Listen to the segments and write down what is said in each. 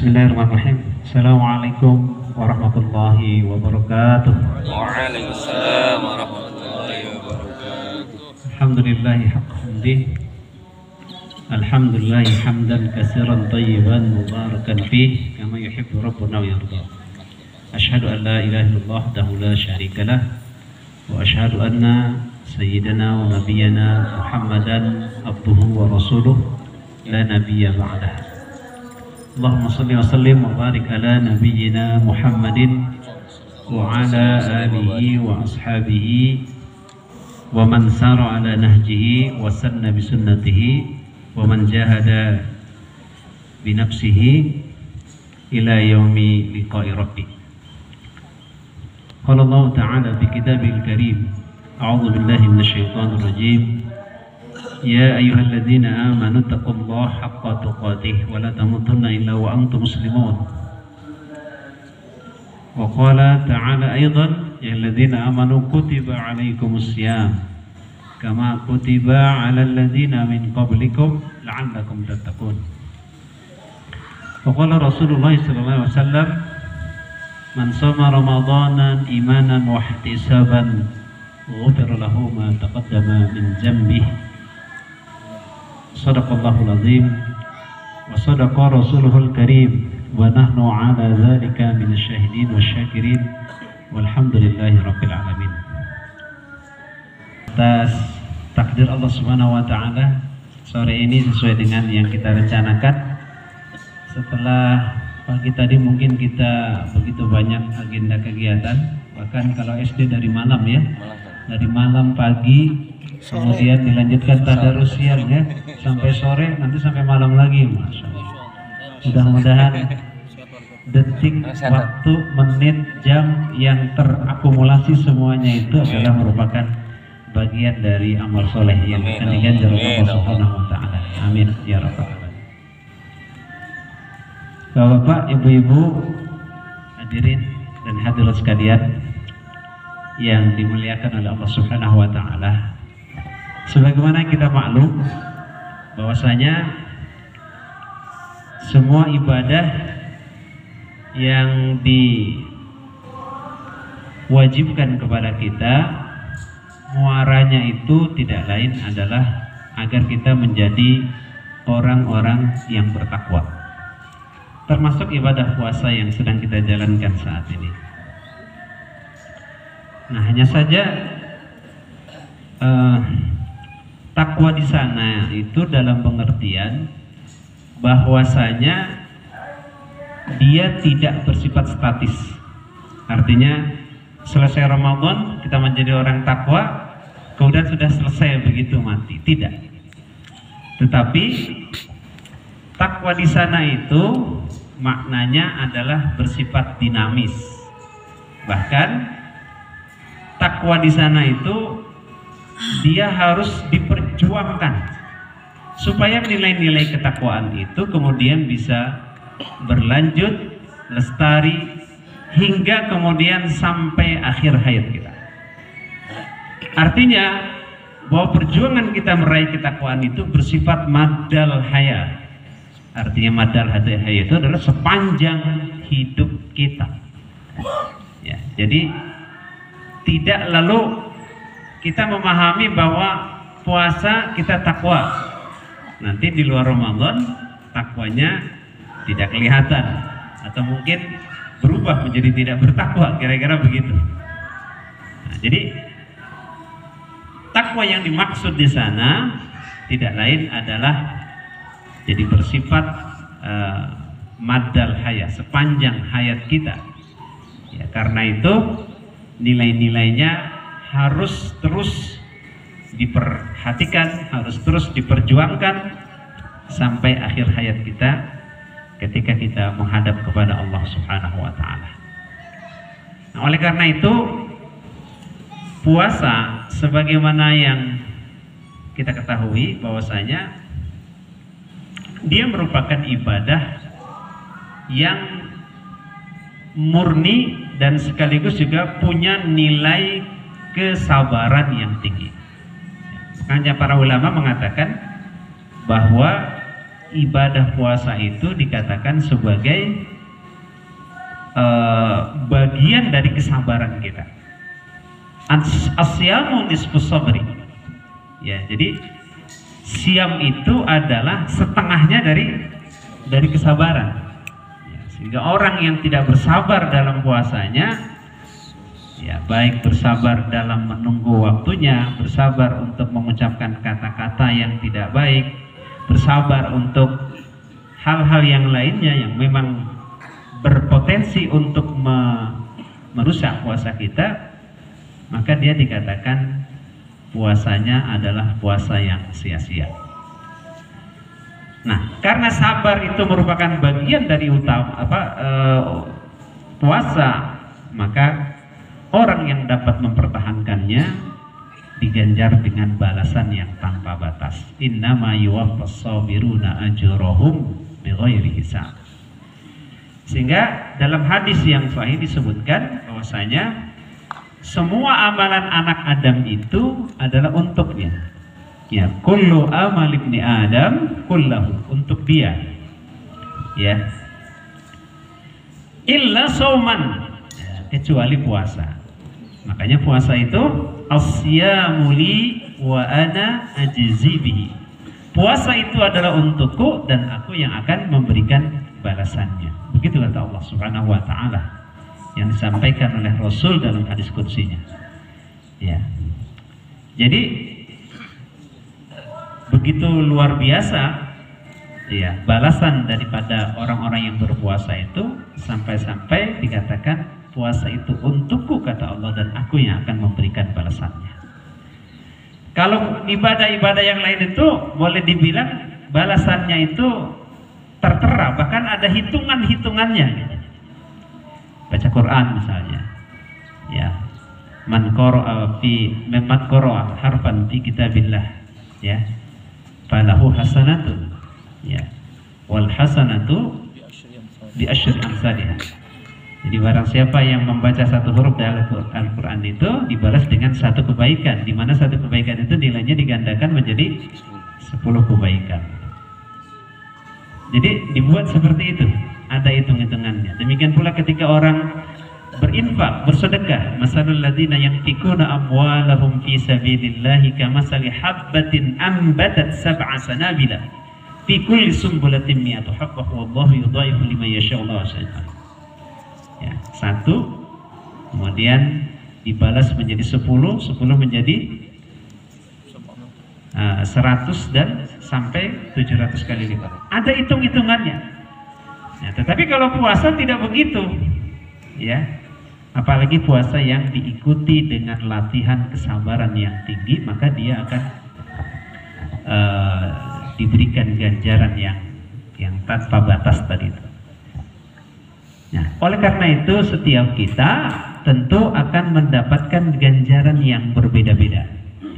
Bismillahirrahmanirrahim. Assalamualaikum warahmatullahi wabarakatuh. Waalaikumsalam warahmatullahi wabarakatuh. Alhamdulillahi haqqa hamdih. Alhamdulillahi hamdan katsiran thayyiban mubarakan fih kama yuhibbu rabbuna wa yarda. Asyhadu an la ilaha illallah wahdahu la syarikalah wa asyhadu anna sayyidana wa nabiyyana Muhammadan abduhu wa rasuluh la nabiyya ba'dah. Allahumma salli wa sallim wa barik ala nabiyyina Muhammadin wa ala alihi wa ashabihi wa man sara ala nahjihi wa sanna bi sunnatihi wa man jahada bi nafsihi ila yaumi liqa'i rabbi. Qala Allah ta'ala fi kitabil karim, a'udzu billahi minasy syaithanir rajim. Ya ayyuhalladzina amanu taqullaha haqqa tuqatih wa la tamutunna illa wa antum muslimun. Wa qala ta'ala aidan ya alladzina amanu kutiba 'alaikumus syiyam kama kutiba 'alal ladzina min qablikum la'allakum tattaqun. Wa qala Rasulullah sallallahu alaihi wasallam man shoma ramadanan imanan wa ihtisaban ghufira lahu ma taqaddama min dhanbihi. Sadaqallahul azim wa sadaqa rasuluhul karim wa nahnu ala dzalika minasyahidin wasyakirin walhamdulillahi rabbil alamin. Atas takdir Allah Subhanahu wa taala, sore ini sesuai dengan yang kita rencanakan. Setelah pagi tadi mungkin kita begitu banyak agenda kegiatan, bahkan kalau SD dari malam ya, dari malam pagi kemudian dilanjutkan tadarus siang ya sampai sore, nanti sampai malam lagi. Masya Allah. Mudah-mudahan detik, waktu, menit, jam yang terakumulasi semuanya itu adalah merupakan bagian dari amal soleh yang akan diganjar oleh Allah Subhanahu wa taala. Amin ya rabbal alamin. Bapak, ibu-ibu, hadirin dan hadirat sekalian yang dimuliakan oleh Allah Subhanahu wa taala. Sebagaimana kita maklum bahwasanya semua ibadah yang diwajibkan kepada kita, muaranya itu tidak lain adalah agar kita menjadi orang-orang yang bertakwa. Termasuk ibadah puasa yang sedang kita jalankan saat ini. Nah, hanya saja takwa di sana itu dalam pengertian bahwasanya dia tidak bersifat statis. Artinya selesai Ramadan kita menjadi orang takwa, kemudian sudah selesai begitu mati. Tidak. Tetapi takwa di sana itu maknanya adalah bersifat dinamis. Bahkan takwa di sana itu dia harus diperjuangkan supaya nilai-nilai ketakwaan itu kemudian bisa berlanjut, lestari hingga kemudian sampai akhir hayat kita. Artinya bahwa perjuangan kita meraih ketakwaan itu bersifat madal haya. Artinya madal haya itu adalah sepanjang hidup kita. Ya, jadi tidak lalu kita memahami bahwa puasa kita takwa, nanti di luar Ramadan takwanya tidak kelihatan atau mungkin berubah menjadi tidak bertakwa, kira-kira begitu. Nah, jadi takwa yang dimaksud di sana tidak lain adalah jadi bersifat madal hayat, sepanjang hayat kita. Ya, karena itu nilai-nilainya harus terus diperhatikan, harus terus diperjuangkan sampai akhir hayat kita ketika kita menghadap kepada Allah Subhanahu wa taala. Nah, oleh karena itu puasa sebagaimana yang kita ketahui bahwasanya dia merupakan ibadah yang murni dan sekaligus juga punya nilai kesabaran yang tinggi. Makanya para ulama mengatakan bahwa ibadah puasa itu dikatakan sebagai bagian dari kesabaran kita. Asyamu nisfus sabri. Ya, jadi siam itu adalah setengahnya dari kesabaran. Ya, sehingga orang yang tidak bersabar dalam puasanya, ya baik bersabar dalam menunggu waktunya, bersabar untuk mengucapkan kata-kata yang tidak baik, bersabar untuk hal-hal yang lainnya yang memang berpotensi untuk merusak puasa kita, maka dia dikatakan puasanya adalah puasa yang sia-sia. Nah, karena sabar itu merupakan bagian dari puasa, maka orang yang dapat mempertahankannya diganjar dengan balasan yang tanpa batas. Innama yuwaffas sabiruna ajrahum bighairi hisab. Sehingga dalam hadis yang sahih disebutkan bahwasanya semua amalan anak Adam itu adalah untuknya. Ya, kullu amal ibni Adam kullahu, untuk dia. Ya. Illa sauman, kecuali puasa. Makanya puasa itu asyamu li wa ana ajzi bihi. Puasa itu adalah untukku dan aku yang akan memberikan balasannya. Begitu kata Allah Subhanahu wa taala yang disampaikan oleh Rasul dalam hadis qudsinya. Ya. Jadi begitu luar biasa ya balasan daripada orang-orang yang berpuasa itu, sampai-sampai dikatakan puasa itu untukku kata Allah dan aku yang akan memberikan balasannya. Kalau ibadah-ibadah yang lain itu boleh dibilang balasannya itu tertera, bahkan ada hitungan-hitungannya gitu. Baca Quran misalnya, ya, man qara'a harfan fi kitabillah, ya, falahu hasanatun, ya, wal hasanatu bi asyri amsalihha. Jadi barang siapa yang membaca satu huruf dari Al-Quran itu dibalas dengan satu kebaikan, di mana satu kebaikan itu nilainya digandakan menjadi 10 kebaikan. Jadi dibuat seperti itu, ada hitung-hitungannya. Demikian pula ketika orang berinfak, bersedekah, masalul ladzina yanfiquna amwalahum fi sabilillahi kamasali habbatin ambatat sab'a sanabila fi kulli sumbulatin mi'atu habbah wallahu yudhaifu liman yasha'u wa yasha'u. Ya, 1 kemudian dibalas menjadi 10 menjadi 100 dan sampai 700 kali lipat. Ada hitung-hitungannya. Ya, tetapi kalau puasa tidak begitu, ya. Apalagi puasa yang diikuti dengan latihan kesabaran yang tinggi, maka dia akan diberikan ganjaran yang tanpa batas tadi itu. Nah, oleh karena itu setiap kita tentu akan mendapatkan ganjaran yang berbeda-beda,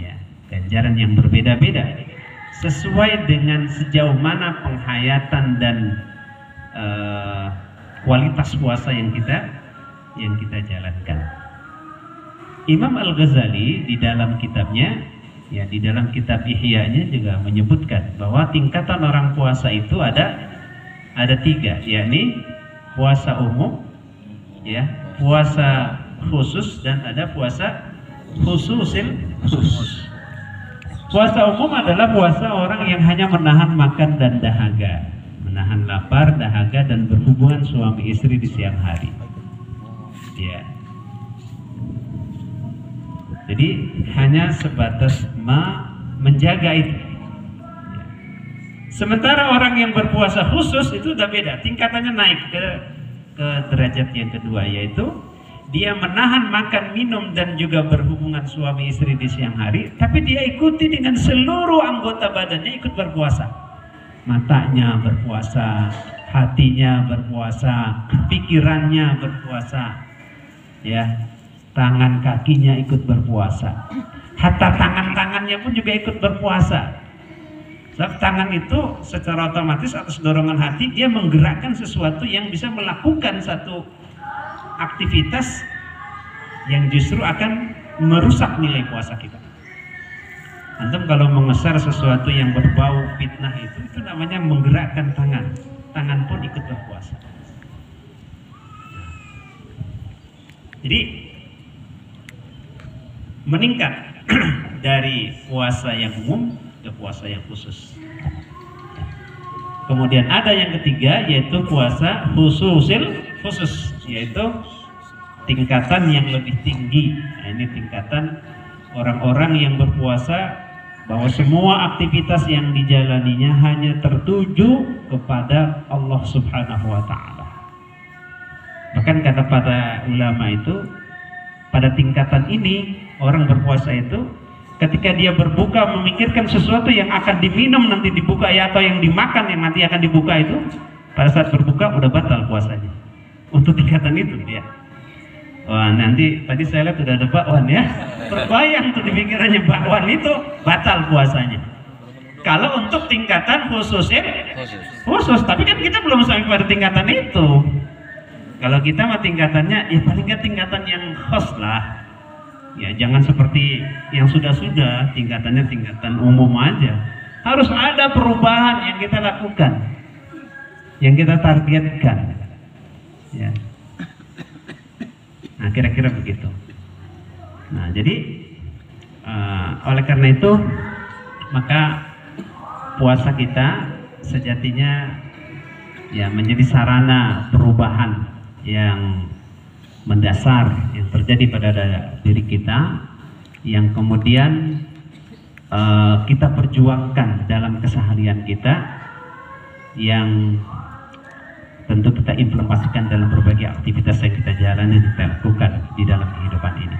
ya, ganjaran yang berbeda-beda sesuai dengan sejauh mana penghayatan dan kualitas puasa yang kita jalankan. Imam Al-Ghazali di dalam kitabnya, ya, di dalam kitab Ihya-nya juga menyebutkan bahwa tingkatan orang puasa itu ada 3, yakni puasa umum, ya, puasa khusus, dan ada puasa khususil khusus. Puasa umum adalah puasa orang yang hanya menahan makan dan dahaga, menahan lapar, dahaga, dan berhubungan suami istri di siang hari. Ya. Jadi hanya sebatas menjaga itu. Sementara orang yang berpuasa khusus itu udah beda, tingkatannya naik ke derajat yang kedua, yaitu dia menahan makan, minum, dan juga berhubungan suami istri di siang hari, tapi dia ikuti dengan seluruh anggota badannya ikut berpuasa. Matanya berpuasa, hatinya berpuasa, pikirannya berpuasa, ya, tangan kakinya ikut berpuasa, hatta tangan-tangannya pun juga ikut berpuasa. Sebab tangan itu secara otomatis atas dorongan hati dia menggerakkan sesuatu yang bisa melakukan satu aktivitas yang justru akan merusak nilai puasa kita. Antum kalau mengeser sesuatu yang berbau fitnah itu namanya menggerakkan tangan. Tangan pun ikut berpuasa. Jadi meningkat dari puasa yang umum ke puasa yang khusus. Kemudian ada yang ketiga yaitu puasa khusus, yaitu tingkatan yang lebih tinggi. Nah, ini tingkatan orang-orang yang berpuasa bahwa semua aktivitas yang dijalaninya hanya tertuju kepada Allah Subhanahu wa Ta'ala. Bahkan kata para ulama itu, pada tingkatan ini orang berpuasa itu ketika dia berbuka memikirkan sesuatu yang akan diminum nanti dibuka ya, atau yang dimakan yang nanti akan dibuka itu, pada saat berbuka udah batal puasanya. Untuk tingkatan itu dia. Wah, nanti tadi saya lihat sudah ada bakwan ya. Terbayang tuh di pikirannya bakwan itu batal puasanya. Kalau untuk tingkatan khusus ya, khusus. Tapi kan kita belum sampai pada tingkatan itu. Kalau kita mah tingkatannya ya paling nggak tingkatan yang khas lah. Ya jangan seperti yang sudah-sudah, tingkatannya tingkatan umum aja. Harus ada perubahan yang kita lakukan, yang kita targetkan. Ya. Nah, kira-kira begitu. Nah, jadi oleh karena itu maka puasa kita sejatinya ya menjadi sarana perubahan yang mendasar yang terjadi pada diri kita, yang kemudian kita perjuangkan dalam keseharian kita, yang tentu kita implementasikan dalam berbagai aktivitas yang kita jalani dan kita lakukan di dalam kehidupan ini.